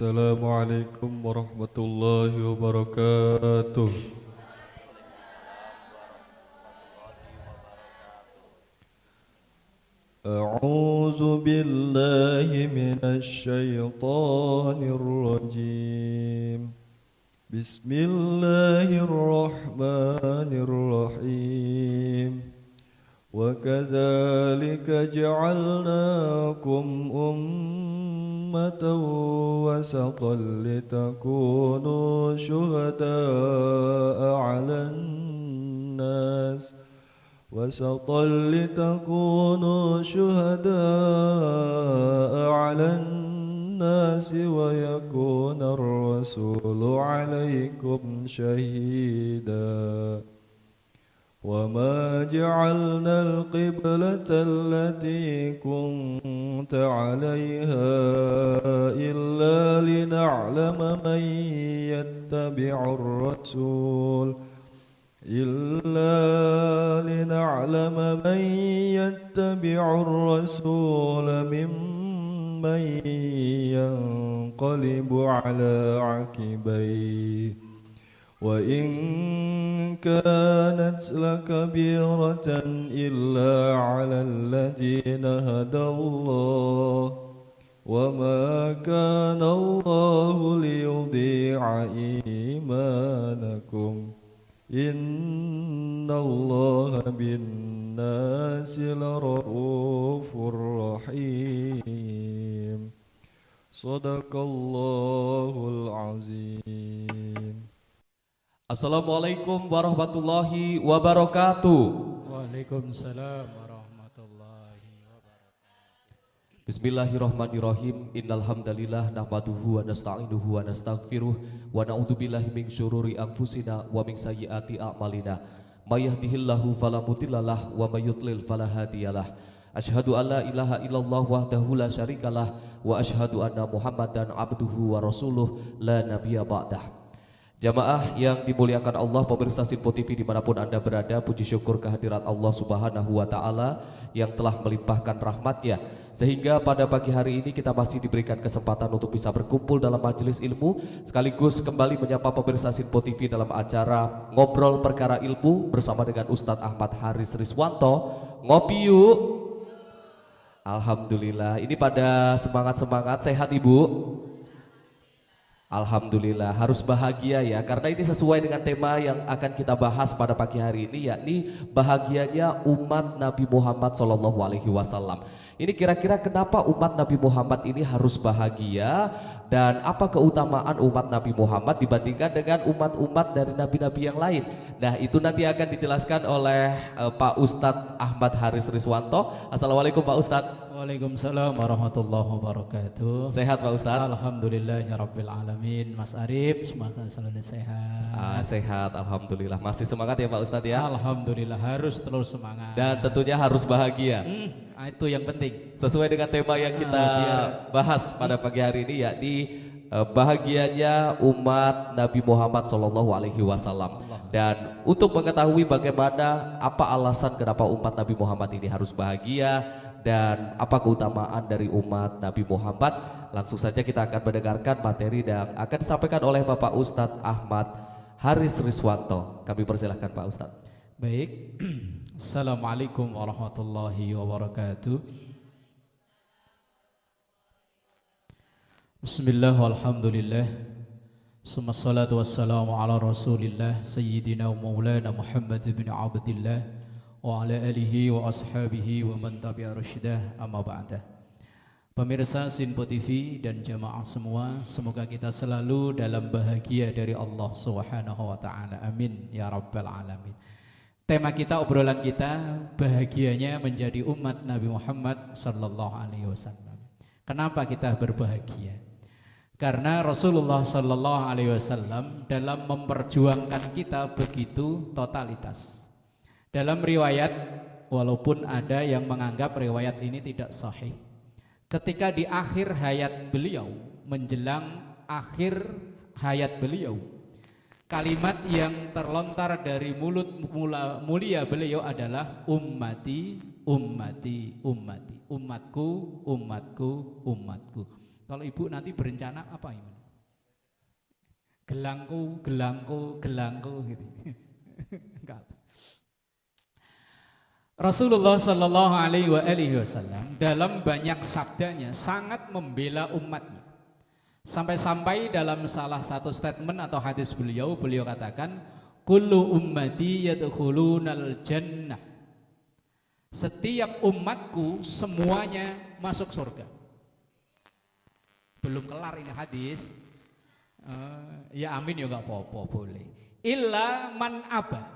Assalamualaikum warahmatullahi wabarakatuh. A'udzu billahi minasy syaithanir rajim. Bismillahirrahmanirrahim. وَكَذَلِكَ جَعَلْنَاكُمْ أُمَّةً وَسَطًا لِتَكُونُوا شُهَدَاءَ عَلَى النَّاسِ وَيَكُونَ الرَّسُولُ عَلَيْكُمْ شَهِيدًا وَمَا جَعَلْنَا الْقِبْلَةَ الَّتِي كُنْتَ عَلَيْهَا إِلَّا لِنَعْلَمَ مَنْ يَتَّبِعُ الرَّسُولَ مِمَّنْ يَنْقَلِبُ عَلَى عَقِبَيْهِ وَإِنْ كَانَتْ لَكَبِيرَةً إِلَّا عَلَى الَّذِينَ هَدَى اللَّهُ وَمَا كَانَ اللَّهُ لِيُضِيعَ إِيمَانَكُمْ إِنَّ اللَّهَ بِالنَّاسِ لَرَءُوفٌ رَحِيمٌ صدق الله العظيم. Assalamualaikum warahmatullahi wabarakatuh. Waalaikumsalam warahmatullahi wabarakatuh. Bismillahirrahmanirrahim. Innal hamdalillah nahmaduhu wa nasta'inuhu wa nastaghfiruh wa na'udzubillahi min syururi anfusina wa min sayyiati a'malina. May yahdihillahu fala mudhillalah wa may yudlil fala hadiyalah. Asyhadu an la ilaha illallah wahdahu la syarikalah wa asyhadu anna Muhammadan abduhu wa rasuluh la nabiyya ba'dah. Jamaah yang dimuliakan Allah, pemirsa Sinpo TV dimanapun Anda berada, puji syukur kehadirat Allah Subhanahu wa Ta'ala yang telah melimpahkan rahmatnya, sehingga pada pagi hari ini kita masih diberikan kesempatan untuk bisa berkumpul dalam majelis ilmu, sekaligus kembali menyapa pemirsa Sinpo TV dalam acara Ngobrol Perkara Ilmu bersama dengan Ustadz Ahmad Haris Riswanto. Ngopi yuk. Alhamdulillah, ini pada semangat-semangat, sehat Ibu? Alhamdulillah, harus bahagia ya, karena ini sesuai dengan tema yang akan kita bahas pada pagi hari ini, yakni bahagianya umat Nabi Muhammad SAW. Ini kira-kira kenapa umat Nabi Muhammad ini harus bahagia, dan apa keutamaan umat Nabi Muhammad dibandingkan dengan umat-umat dari nabi-nabi yang lain. Nah, itu nanti akan dijelaskan oleh Pak Ustadz Ahmad Haris Riswanto. Assalamualaikum Pak Ustadz. Waalaikumsalam warahmatullahi wabarakatuh. Sehat Pak Ustadz? Alhamdulillahirabbil alamin. Mas Arif, semoga selalu sehat. Sehat, alhamdulillah. Masih semangat ya Pak Ustadz ya? Alhamdulillah, harus terus semangat. Dan tentunya harus bahagia. Itu yang penting. Sesuai dengan tema yang kita bahas pada pagi hari ini, yakni bahagianya umat Nabi Muhammad SAW. Dan untuk mengetahui bagaimana, apa alasan kenapa umat Nabi Muhammad ini harus bahagia, dan apa keutamaan dari umat Nabi Muhammad, langsung saja kita akan mendengarkan materi yang akan disampaikan oleh Bapak Ustadz Ahmad Haris Riswanto. Kami persilahkan Pak Ustadz. Baik. Assalamualaikum warahmatullahi wabarakatuh. Bismillah walhamdulillah. Summa salatu wassalamu ala rasulillah Sayyidina wa maulana Muhammad bin Abdillah wa ala alihi wa ashabihi wa man tabi'a rasydah, amma ba'dah. Pemirsa Sinpo TV dan jamaah semua, semoga kita selalu dalam bahagia dari Allah Subhanahu wa Ta'ala. Amin ya rabbal alamin. Tema kita, obrolan kita, bahagianya menjadi umat Nabi Muhammad sallallahu alaihi wasallam. Kenapa kita berbahagia? Karena Rasulullah sallallahu alaihi wasallam dalam memperjuangkan kita begitu totalitas. Dalam riwayat, walaupun ada yang menganggap riwayat ini tidak sahih, ketika di akhir hayat beliau, menjelang akhir hayat beliau, kalimat yang terlontar dari mulut mulia beliau adalah ummati, ummati, ummati, umatku, umatku, umatku. Kalau ibu nanti berencana apa ini? Gelangku gitu. Enggak. Rasulullah Shallallahu Alaihi Wasallam dalam banyak sabdanya sangat membela umatnya. Sampai-sampai dalam salah satu statement atau hadis beliau katakan, kullu ummati yadkhulunal jannah. Setiap umatku semuanya masuk surga. Belum kelar ini hadis. Ya amin ya enggak apa-apa, boleh. Illa man aba,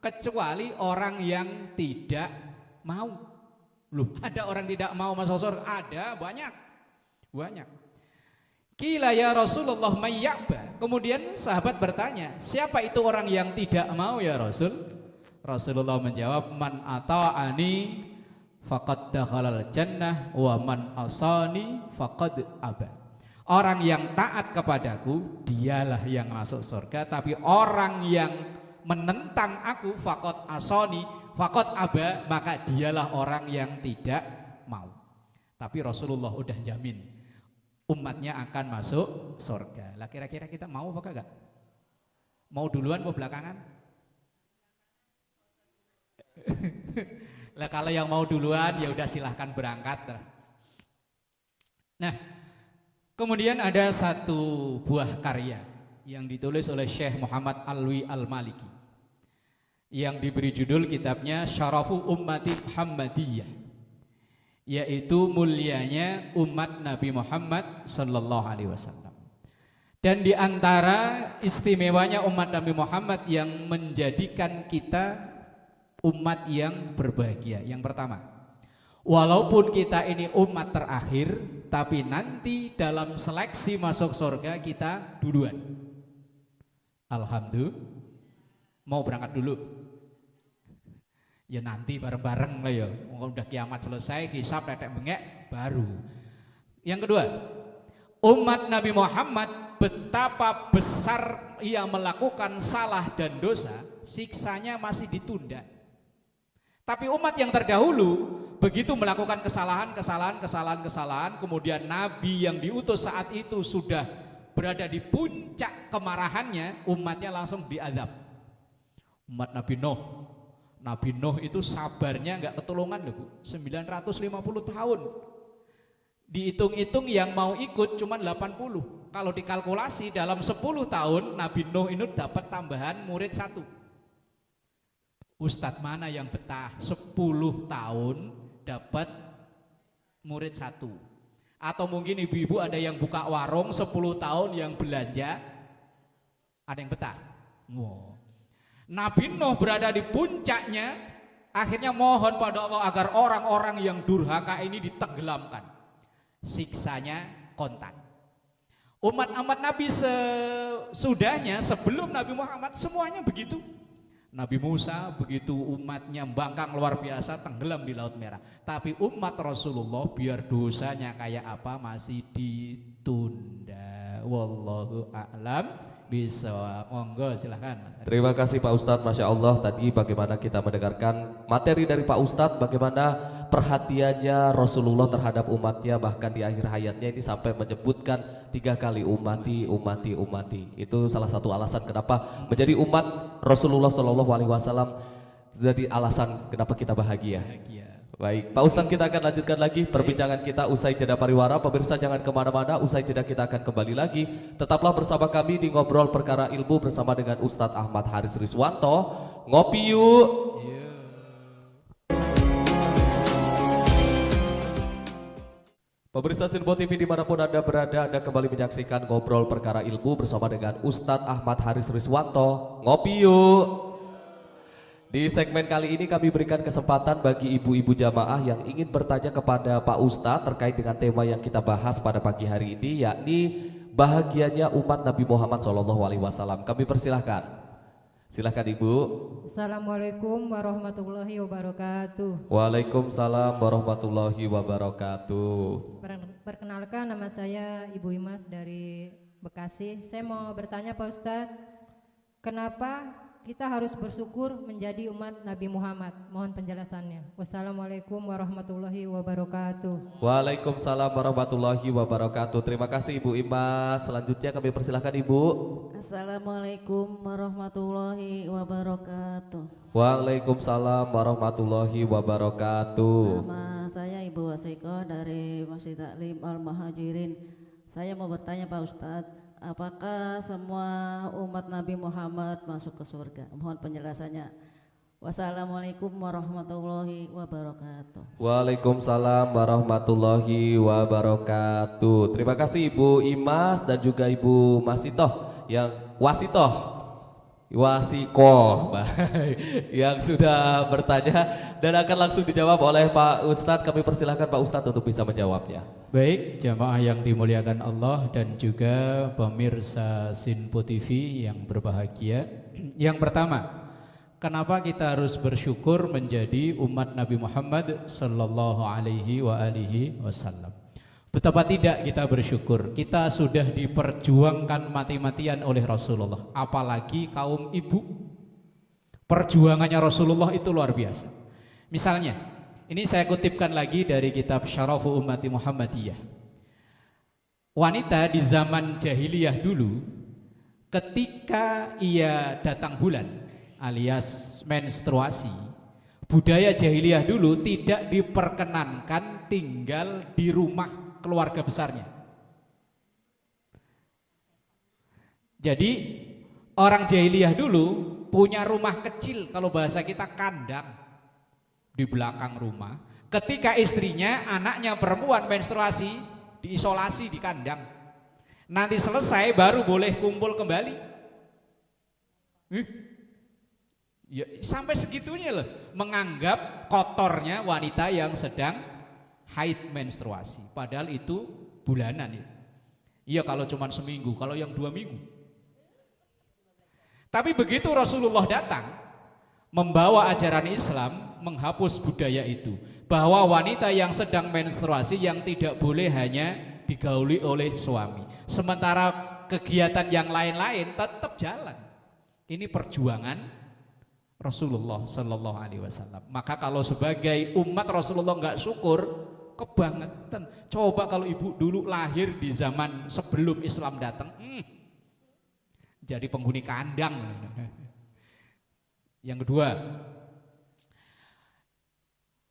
kecuali orang yang tidak mau. Loh, ada orang tidak mau masuk surga? Ada, banyak. Qila ya Rasulullah mayyaba. Kemudian sahabat bertanya, siapa itu orang yang tidak mau ya Rasul? Rasulullah menjawab, man ata'ani faqad dakhalal jannah wa man asani faqad aba. Orang yang taat kepadaku dialah yang masuk surga, tapi orang yang menentang aku faqad asani faqad aba, maka dialah orang yang tidak mau. Tapi Rasulullah udah jamin umatnya akan masuk surga. Lah kira-kira kita mau apa enggak? Mau duluan atau belakangan? Lah kalau yang mau duluan ya udah silahkan berangkat. Nah, kemudian ada satu buah karya yang ditulis oleh Syekh Muhammad Alwi Al-Maliki yang diberi judul kitabnya Syarafu Ummati Muhammadiyah, yaitu mulianya umat Nabi Muhammad sallallahu alaihi wasallam. Dan di antara istimewanya umat Nabi Muhammad yang menjadikan kita umat yang berbahagia. Yang pertama, walaupun kita ini umat terakhir, tapi nanti dalam seleksi masuk surga kita duluan. Alhamdulillah. Mau berangkat dulu? Ya nanti bareng-bareng lah ya. Udah kiamat selesai, hisab tetek bengek baru. Yang kedua, umat Nabi Muhammad betapa besar ia melakukan salah dan dosa, siksanya masih ditunda. Tapi umat yang terdahulu begitu melakukan kesalahan, kemudian Nabi yang diutus saat itu sudah berada di puncak kemarahannya, umatnya langsung diazab. Umat Nabi Nuh itu sabarnya enggak ketulungan loh Bu, 950 tahun. Dihitung-hitung yang mau ikut cuma 80. Kalau dikalkulasi dalam 10 tahun Nabi Nuh ini dapat tambahan murid 1. Ustadz mana yang betah 10 tahun dapat murid 1? Atau mungkin ibu-ibu ada yang buka warung 10 tahun yang belanja, ada yang betah? Wow. Nabi Nuh berada di puncaknya, akhirnya mohon pada Allah agar orang-orang yang durhaka ini ditenggelamkan. Siksanya kontan. Umat-umat Nabi sesudahnya sebelum Nabi Muhammad semuanya begitu. Nabi Musa begitu umatnya bangkang luar biasa, tenggelam di Laut Merah. Tapi umat Rasulullah biar dosanya kayak apa masih ditunda. Wallahu a'lam bishawab. Monggo silahkan Mas. Terima kasih Pak Ustadz, Masya Allah. Tadi bagaimana kita mendengarkan materi dari Pak Ustadz, bagaimana perhatiannya Rasulullah terhadap umatnya, bahkan di akhir hayatnya ini sampai menyebutkan 3 kali umati. Itu salah satu alasan kenapa menjadi umat Rasulullah SAW, jadi alasan kenapa kita bahagia. Baik, Pak Ustadz, kita akan lanjutkan lagi perbincangan kita usai jeda pariwara. Pemirsa jangan kemana-mana, usai jeda kita akan kembali lagi. Tetaplah bersama kami di Ngobrol Perkara Ilmu bersama dengan Ustadz Ahmad Haris Riswanto. Ngopi yuk. Pemirsa Sinpo TV dimanapun Anda berada, Anda kembali menyaksikan Ngobrol Perkara Ilmu bersama dengan Ustadz Ahmad Haris Riswanto. Ngopi yuk. Di segmen kali ini kami berikan kesempatan bagi ibu-ibu jamaah yang ingin bertanya kepada Pak Ustadz terkait dengan tema yang kita bahas pada pagi hari ini, yakni bahagianya umat Nabi Muhammad SAW. Kami persilahkan. Silahkan Ibu. Assalamualaikum warahmatullahi wabarakatuh. Waalaikumsalam warahmatullahi wabarakatuh. Perkenalkan, nama saya Ibu Imas dari Bekasi. Saya mau bertanya Pak Ustadz, kenapa kita harus bersyukur menjadi umat Nabi Muhammad? Mohon penjelasannya. Wassalamualaikum warahmatullahi wabarakatuh. Waalaikumsalam warahmatullahi wabarakatuh. Terima kasih Ibu Imas. Selanjutnya kami persilahkan Ibu. Assalamualaikum warahmatullahi wabarakatuh. Waalaikumsalam warahmatullahi wabarakatuh. Nama saya Ibu Wasiko dari Masjid Taklim Al-Muhajirin. Saya mau bertanya Pak Ustadz, apakah semua umat Nabi Muhammad masuk ke surga? Mohon penjelasannya. Wassalamualaikum warahmatullahi wabarakatuh. Waalaikumsalam warahmatullahi wabarakatuh. Terima kasih Ibu Imas dan juga Ibu Masitoh yang Wasiko yang sudah bertanya dan akan langsung dijawab oleh Pak Ustadz. Kami persilahkan Pak Ustadz untuk bisa menjawabnya. Baik, jamaah yang dimuliakan Allah dan juga pemirsa Sinpo TV yang berbahagia. Yang pertama, kenapa kita harus bersyukur menjadi umat Nabi Muhammad sallallahu alaihi wasallam? Betapa tidak kita bersyukur, kita sudah diperjuangkan mati-matian oleh Rasulullah, apalagi kaum ibu. Perjuangannya Rasulullah itu luar biasa. Misalnya, ini saya kutipkan lagi dari kitab Syarafu Ummati Muhammadiyah. Wanita di zaman jahiliyah dulu, ketika ia datang bulan alias menstruasi, budaya jahiliyah dulu tidak diperkenankan tinggal di rumah keluarga besarnya. Jadi orang jahiliyah dulu punya rumah kecil, kalau bahasa kita kandang di belakang rumah. Ketika istrinya, anaknya perempuan menstruasi, diisolasi di kandang. Nanti selesai baru boleh kumpul kembali. Ya, sampai segitunya loh, menganggap kotornya wanita yang sedang haid menstruasi, padahal itu bulanan ya. Iya kalau cuma seminggu, kalau yang 2 minggu. Tapi begitu Rasulullah datang membawa ajaran Islam, menghapus budaya itu, bahwa wanita yang sedang menstruasi yang tidak boleh hanya digauli oleh suami, sementara kegiatan yang lain-lain tetap jalan. Ini perjuangan Rasulullah Sallallahu Alaihi Wasallam. Maka kalau sebagai umat Rasulullah nggak syukur, kebangetan. Coba kalau ibu dulu lahir di zaman sebelum Islam datang, jadi penghuni kandang. Yang kedua,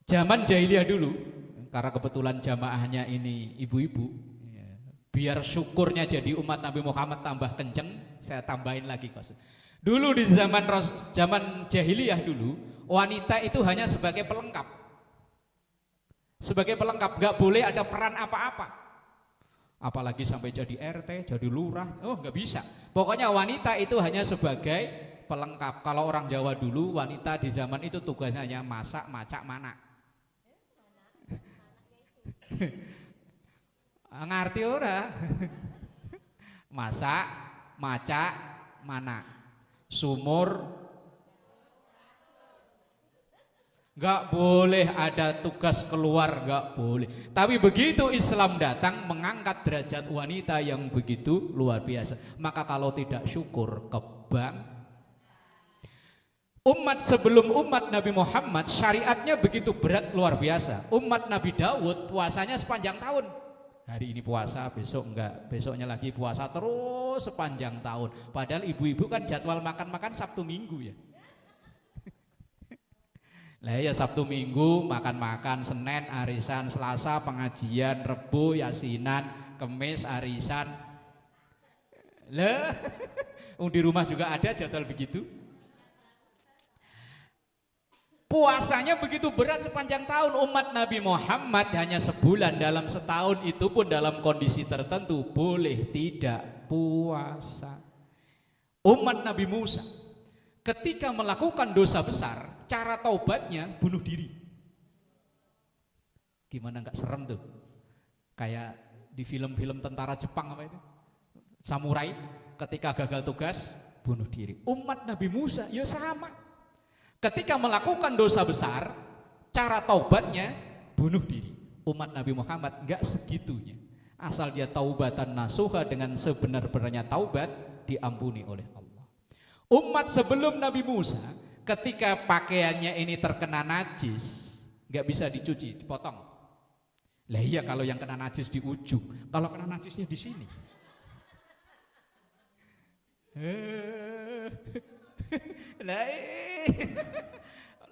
zaman jahiliyah dulu, karena kebetulan jamaahnya ini ibu-ibu, biar syukurnya jadi umat Nabi Muhammad tambah kenceng, saya tambahin lagi. Dulu di zaman jahiliyah dulu, wanita itu hanya sebagai pelengkap. Sebagai pelengkap, gak boleh ada peran apa-apa. Apalagi sampai jadi RT, jadi lurah, gak bisa. Pokoknya wanita itu hanya sebagai pelengkap. Kalau orang Jawa dulu, wanita di zaman itu tugasnya hanya masak, macak, manak. Ngerti ora? Masak, macak, manak. Sumur, gak boleh ada tugas keluar, gak boleh. Tapi begitu Islam datang mengangkat derajat wanita yang begitu luar biasa. Maka kalau tidak syukur, umat sebelum umat Nabi Muhammad syariatnya begitu berat luar biasa. Umat Nabi Daud puasanya sepanjang tahun. Hari ini puasa, besok enggak, besoknya lagi puasa terus sepanjang tahun. Padahal ibu-ibu kan jadwal makan-makan Sabtu Minggu ya. Lah ya Sabtu Minggu makan-makan, Senin arisan, Selasa pengajian, Rebo yasinan, Kemis arisan. Lah, di rumah juga ada jadwal begitu. Puasanya begitu berat sepanjang tahun. Umat Nabi Muhammad hanya sebulan, dalam setahun itu pun dalam kondisi tertentu boleh tidak puasa. Umat Nabi Musa ketika melakukan dosa besar, cara taubatnya bunuh diri. Gimana nggak serem tuh? Kayak di film-film tentara Jepang apa itu? Samurai ketika gagal tugas bunuh diri. Umat Nabi Musa ya sama. Ketika melakukan dosa besar, cara taubatnya bunuh diri. Umat Nabi Muhammad nggak segitunya. Asal dia taubatan nasuha dengan sebenar-benarnya taubat, diampuni oleh Allah. Umat sebelum Nabi Musa ketika pakaiannya ini terkena najis, nggak bisa dicuci, dipotong. Lah iya kalau yang kena najis di ujung, kalau kena najisnya di sini.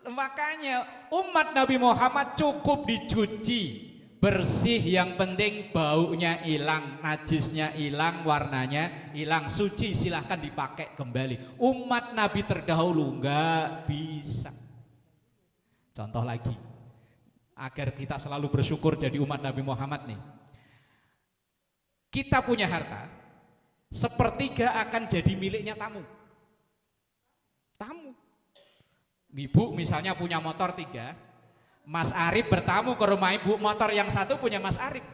Makanya umat Nabi Muhammad cukup dicuci, bersih, yang penting baunya hilang, najisnya hilang, warnanya hilang, suci, silahkan dipakai kembali. Umat Nabi terdahulu nggak bisa. Contoh lagi, agar kita selalu bersyukur jadi umat Nabi Muhammad nih. Kita punya harta, sepertiga akan jadi miliknya tamu. Tamu. Ibu misalnya punya motor 3, Mas Arif bertamu ke rumah ibu, motor yang 1 punya Mas Arif.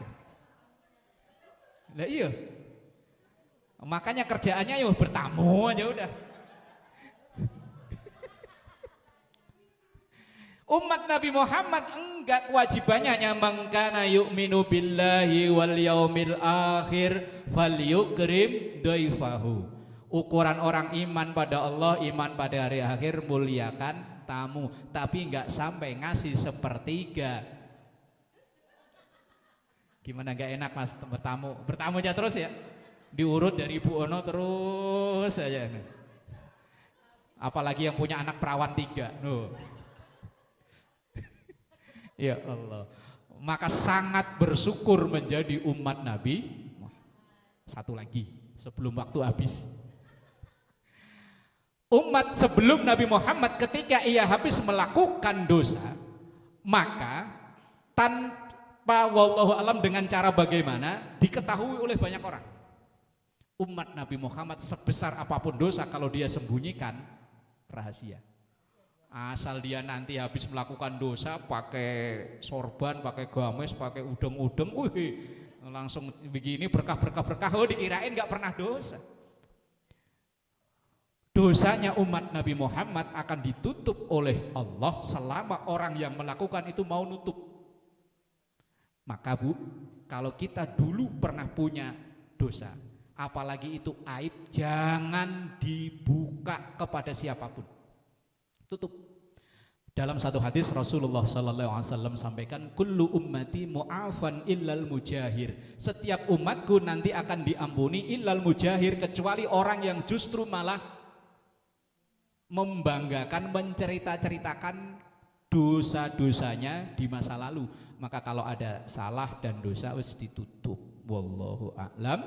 Lah iya. Makanya kerjaannya ya bertamu aja udah. Umat Nabi Muhammad enggak, kewajibannya hanya mangkana yu'minu billahi wal yaumil akhir falyukrim daifahu. Ukuran orang iman pada Allah, iman pada hari akhir, muliakan tamu, tapi enggak sampai ngasih sepertiga. Gimana enggak enak Mas bertamu? Bertamu aja terus ya. Diurut dari Ibu Ono terus aja. Apalagi yang punya anak perawan 3. Ya Allah. Maka sangat bersyukur menjadi umat Nabi. Satu lagi sebelum waktu habis. Umat sebelum Nabi Muhammad ketika ia habis melakukan dosa, maka tanpa wallahu alam dengan cara bagaimana diketahui oleh banyak orang. Umat Nabi Muhammad sebesar apapun dosa, kalau dia sembunyikan rahasia. Asal dia nanti habis melakukan dosa pakai sorban, pakai gamis, pakai udeng-udeng, langsung begini berkah-berkah, dikirain nggak pernah dosa. Dosanya umat Nabi Muhammad akan ditutup oleh Allah selama orang yang melakukan itu mau nutup. Maka Bu, kalau kita dulu pernah punya dosa, apalagi itu aib, jangan dibuka kepada siapapun. Tutup. Dalam satu hadis Rasulullah SAW sampaikan, kullu ummati mu'afan illal mujahir. Setiap umatku nanti akan diampuni illal mujahir, kecuali orang yang justru malah membanggakan, mencerita-ceritakan dosa-dosanya di masa lalu. Maka kalau ada salah dan dosa wis ditutup. Wallahu a'lam.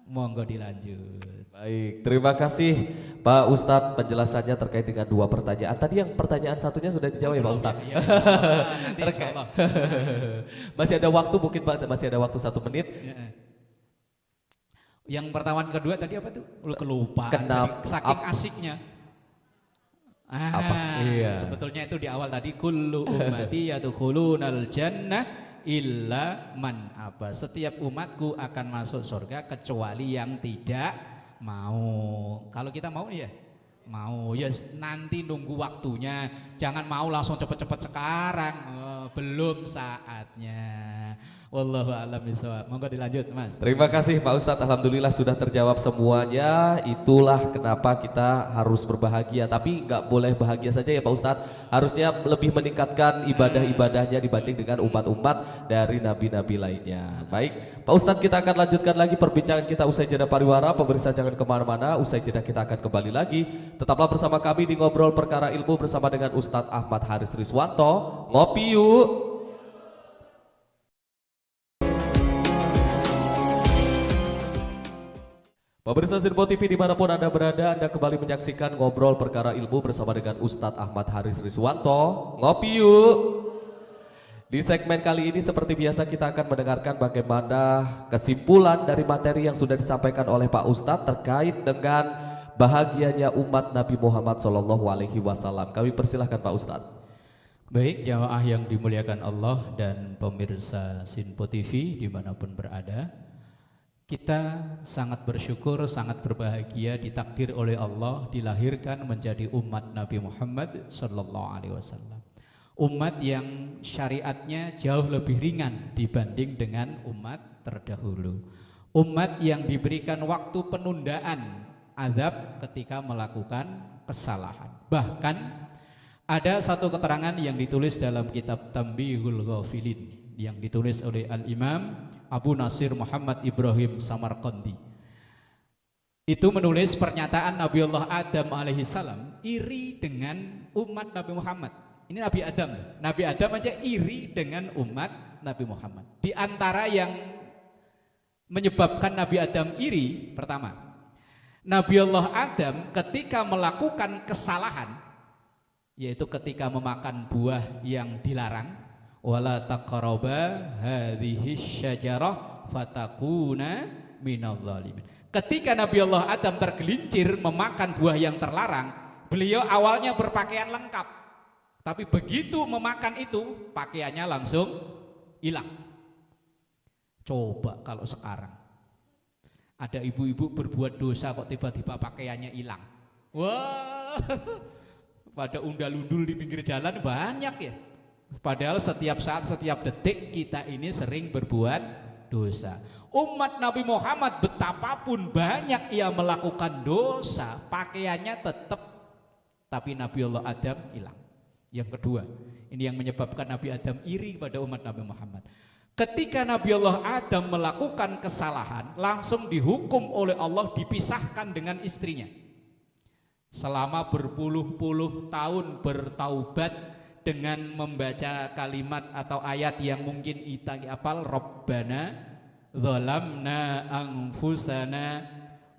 Monggo dilanjut. Baik, terima kasih Pak Ustadz penjelasannya terkait dengan 2 pertanyaan. Tadi yang pertanyaan satunya sudah dijawab ya Pak Ustadz? Ya, nanti insya Allah. Masih ada waktu mungkin Pak, masih ada waktu 1 menit. Yang pertanyaan kedua tadi apa tuh? Kelupaan. Saking asiknya. Iya. Sebetulnya itu di awal tadi, kullu ummati yadkhulunal jannah illa man aba. Setiap umatku akan masuk surga kecuali yang tidak mau. Kalau kita mau ya mau, ya nanti nunggu waktunya. Jangan mau langsung cepet-cepet sekarang, belum saatnya. Wallahu a'lam bishawab. Monggo dilanjut Mas. Terima kasih Pak Ustadz, alhamdulillah sudah terjawab semuanya. Itulah kenapa kita harus berbahagia. Tapi nggak boleh bahagia saja ya Pak Ustadz, harusnya lebih meningkatkan ibadah-ibadahnya dibanding dengan umat-umat dari nabi-nabi lainnya. Baik Pak Ustadz, kita akan lanjutkan lagi perbincangan kita usai jeda pariwara. Pemirsa jangan kemana-mana, usai jeda kita akan kembali lagi. Tetaplah bersama kami di Ngobrol Perkara Ilmu bersama dengan Ustadz Ahmad Haris Riswanto. Ngopi yuk. Pemirsa Sinpo TV dimanapun Anda berada, Anda kembali menyaksikan Ngobrol Perkara Ilmu bersama dengan Ustadz Ahmad Haris Riswanto. Ngopi yuk. Di segmen kali ini seperti biasa kita akan mendengarkan bagaimana kesimpulan dari materi yang sudah disampaikan oleh Pak Ustadz terkait dengan bahagianya umat Nabi Muhammad SAW. Kami persilahkan Pak Ustadz. Baik jamaah yang dimuliakan Allah dan pemirsa Sinpo TV dimanapun berada, kita sangat bersyukur, sangat berbahagia ditakdir oleh Allah dilahirkan menjadi umat Nabi Muhammad SAW. Umat yang syariatnya jauh lebih ringan dibanding dengan umat terdahulu. Umat yang diberikan waktu penundaan azab ketika melakukan kesalahan. Bahkan ada satu keterangan yang ditulis dalam kitab Tanbihul Ghafilin yang ditulis oleh Al-Imam Abu Nasir Muhammad Ibrahim Samarqandi. Itu menulis pernyataan Nabiullah Adam alaihissalam iri dengan umat Nabi Muhammad. Ini Nabi Adam. Nabi Adam aja iri dengan umat Nabi Muhammad. Di antara yang menyebabkan Nabi Adam iri, pertama, Nabiullah Adam ketika melakukan kesalahan, yaitu ketika memakan buah yang dilarang, wala taqraba hadhihi syajarah fatakuna minadh dhalimin. Ketika Nabiullah Adam tergelincir memakan buah yang terlarang, beliau awalnya berpakaian lengkap, tapi begitu memakan itu pakaiannya langsung hilang. Coba kalau sekarang ada ibu-ibu berbuat dosa kok tiba-tiba pakaiannya hilang. Wah, pada undal-undul di pinggir jalan banyak ya. Padahal setiap saat, setiap detik kita ini sering berbuat dosa. Umat Nabi Muhammad betapapun banyak ia melakukan dosa, pakaiannya tetap, tapi Nabiullah Adam hilang. Yang kedua, ini yang menyebabkan Nabi Adam iri pada umat Nabi Muhammad. Ketika Nabiullah Adam melakukan kesalahan, langsung dihukum oleh Allah, dipisahkan dengan istrinya. Selama berpuluh-puluh tahun bertaubat dengan membaca kalimat atau ayat yang mungkin kita hafal, Rabbana zalamna anfusana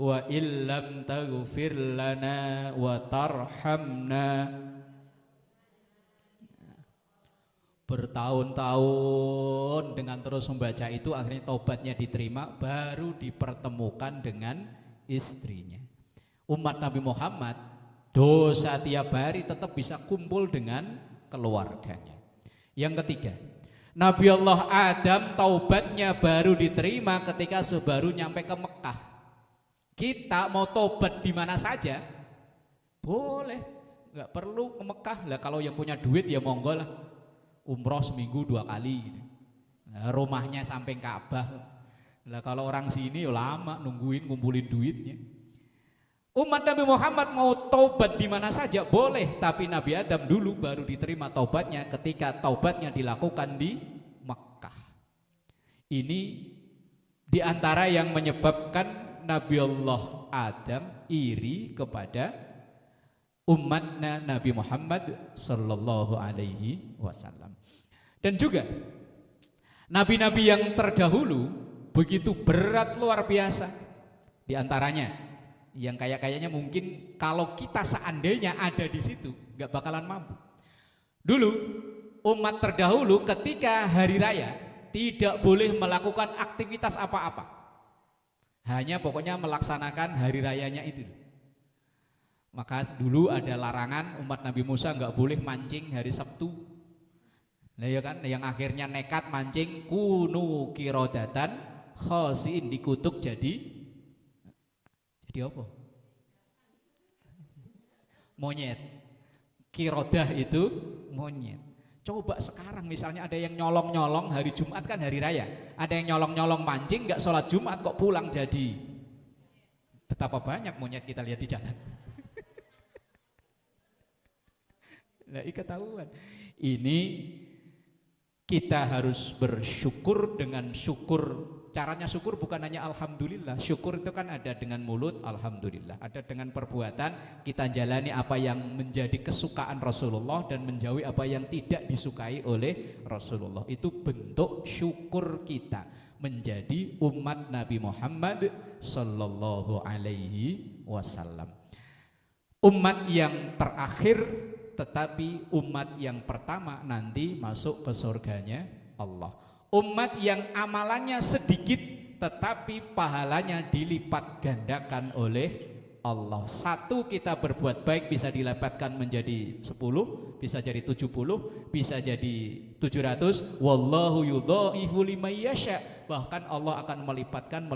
wa illam taghfir lana wa tarhamna. Bertahun-tahun dengan terus membaca itu, akhirnya taubatnya diterima, baru dipertemukan dengan istrinya. Umat Nabi Muhammad dosa tiap hari tetap bisa kumpul dengan keluarganya. Yang ketiga, Nabiullah Adam taubatnya baru diterima ketika baru nyampe ke Mekah. Kita mau taubat di mana saja boleh, nggak perlu ke Mekah lah. Kalau yang punya duit ya monggo lah, umroh seminggu 2 kali gitu. Nah, rumahnya samping Ka'bah lah. Kalau orang sini ya lama nungguin ngumpulin duitnya. Umat Nabi Muhammad mau taubat di mana saja boleh, tapi Nabi Adam dulu baru diterima taubatnya ketika taubatnya dilakukan di Mekah. Ini diantara yang menyebabkan Nabiullah Adam iri kepada umatnya Nabi Muhammad sallallahu alaihi wasallam. Dan juga nabi-nabi yang terdahulu begitu berat luar biasa. Di antaranya yang kayaknya mungkin kalau kita seandainya ada di situ nggak bakalan mampu. Dulu umat terdahulu ketika hari raya tidak boleh melakukan aktivitas apa-apa, hanya pokoknya melaksanakan hari rayanya itu. Maka dulu ada larangan umat Nabi Musa nggak boleh mancing hari Sabtu. Nah ya kan, yang akhirnya nekat mancing, kunu kirodatan khasiin, dikutuk jadi apa? Monyet. Kirodah itu monyet. Coba sekarang misalnya ada yang nyolong-nyolong hari Jumat, kan hari raya, ada yang nyolong-nyolong mancing nggak sholat Jumat kok pulang jadi. Betapa banyak monyet kita lihat di jalan. Nah, ketahuan. Ini kita harus bersyukur dengan syukur. Caranya syukur bukan hanya alhamdulillah. Syukur itu kan ada dengan mulut alhamdulillah, ada dengan perbuatan kita jalani apa yang menjadi kesukaan Rasulullah dan menjauhi apa yang tidak disukai oleh Rasulullah. Itu bentuk syukur kita menjadi umat Nabi Muhammad sallallahu alaihi wasallam. Umat yang terakhir tetapi umat yang pertama nanti masuk ke surganya Allah. Umat yang amalannya sedikit tetapi pahalanya dilipat gandakan oleh Allah. Satu kita berbuat baik bisa dilipatkan menjadi 10, bisa jadi 70, bisa jadi 700. Wallahu yudhaifu liman yasha. Bahkan Allah akan melipatkan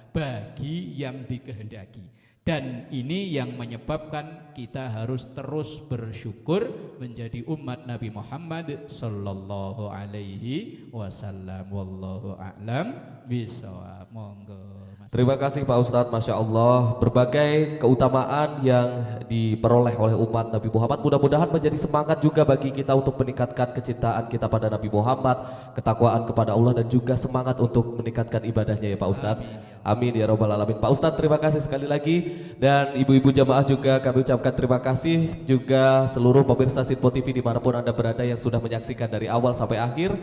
bagi yang dikehendaki. Dan ini yang menyebabkan kita harus terus bersyukur menjadi umat Nabi Muhammad sallallahu alaihi wasallam. Wallahu a'lam bishawab. Monggo. Terima kasih Pak Ustadz, Masya Allah. Berbagai keutamaan yang diperoleh oleh umat Nabi Muhammad mudah-mudahan menjadi semangat juga bagi kita untuk meningkatkan kecintaan kita pada Nabi Muhammad, ketakwaan kepada Allah, dan juga semangat untuk meningkatkan ibadahnya ya Pak Ustadz. Amin ya Rabbal Alamin. Pak Ustadz, terima kasih sekali lagi. Dan ibu-ibu jamaah juga kami ucapkan terima kasih. Juga seluruh pemirsa Sinpo TV dimanapun Anda berada yang sudah menyaksikan dari awal sampai akhir.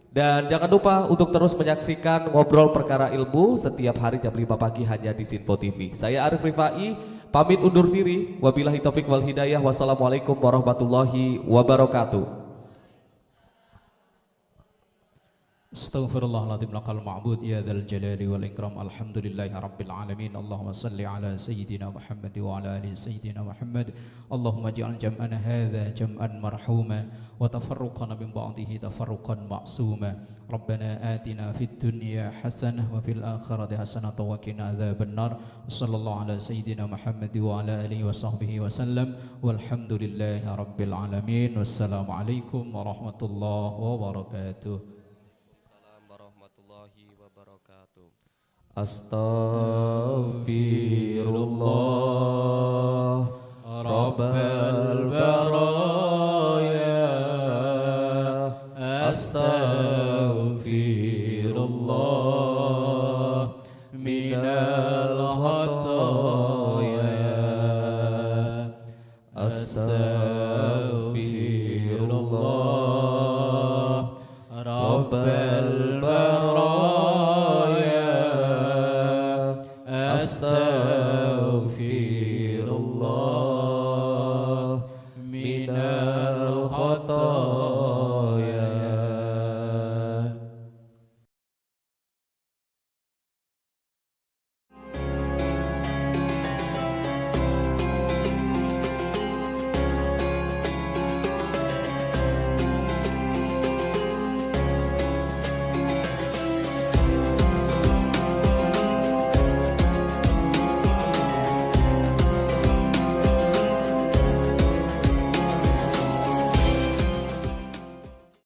Dan jangan lupa untuk terus menyaksikan Ngobrol Perkara Ilmu setiap hari jam 5 pagi hanya di Sinpo TV. Saya Arif Rifai, pamit undur diri. Wabillahi taufik wal hidayah. Wassalamualaikum warahmatullahi wabarakatuh. Astaghfirullahaladzim lakal ma'bud ya dzal jalali wal ikram. Alhamdulillahi rabbil alamin. Allahumma salli ala sayyidina Muhammad wa ala ali sayyidina Muhammad. Allahumma ja'al jam'ana hadha jam'an marhuma wa tafarruqana min ba'dihi tafarruqan ma'suma. Rabbana atina fid dunya hasanah wa fil akhirati hasanah wa qina adzaban nar. Sallallahu ala sayyidina Muhammad wa ala alihi wa sahbihi wa sallam. Walhamdulillahi rabbil alamin. Wassalamualaikum warahmatullahi wabarakatuh. Astaghfirullah Rabbal baraya. Astaghfirullah minal khataya. Astaghfirullah Rabbal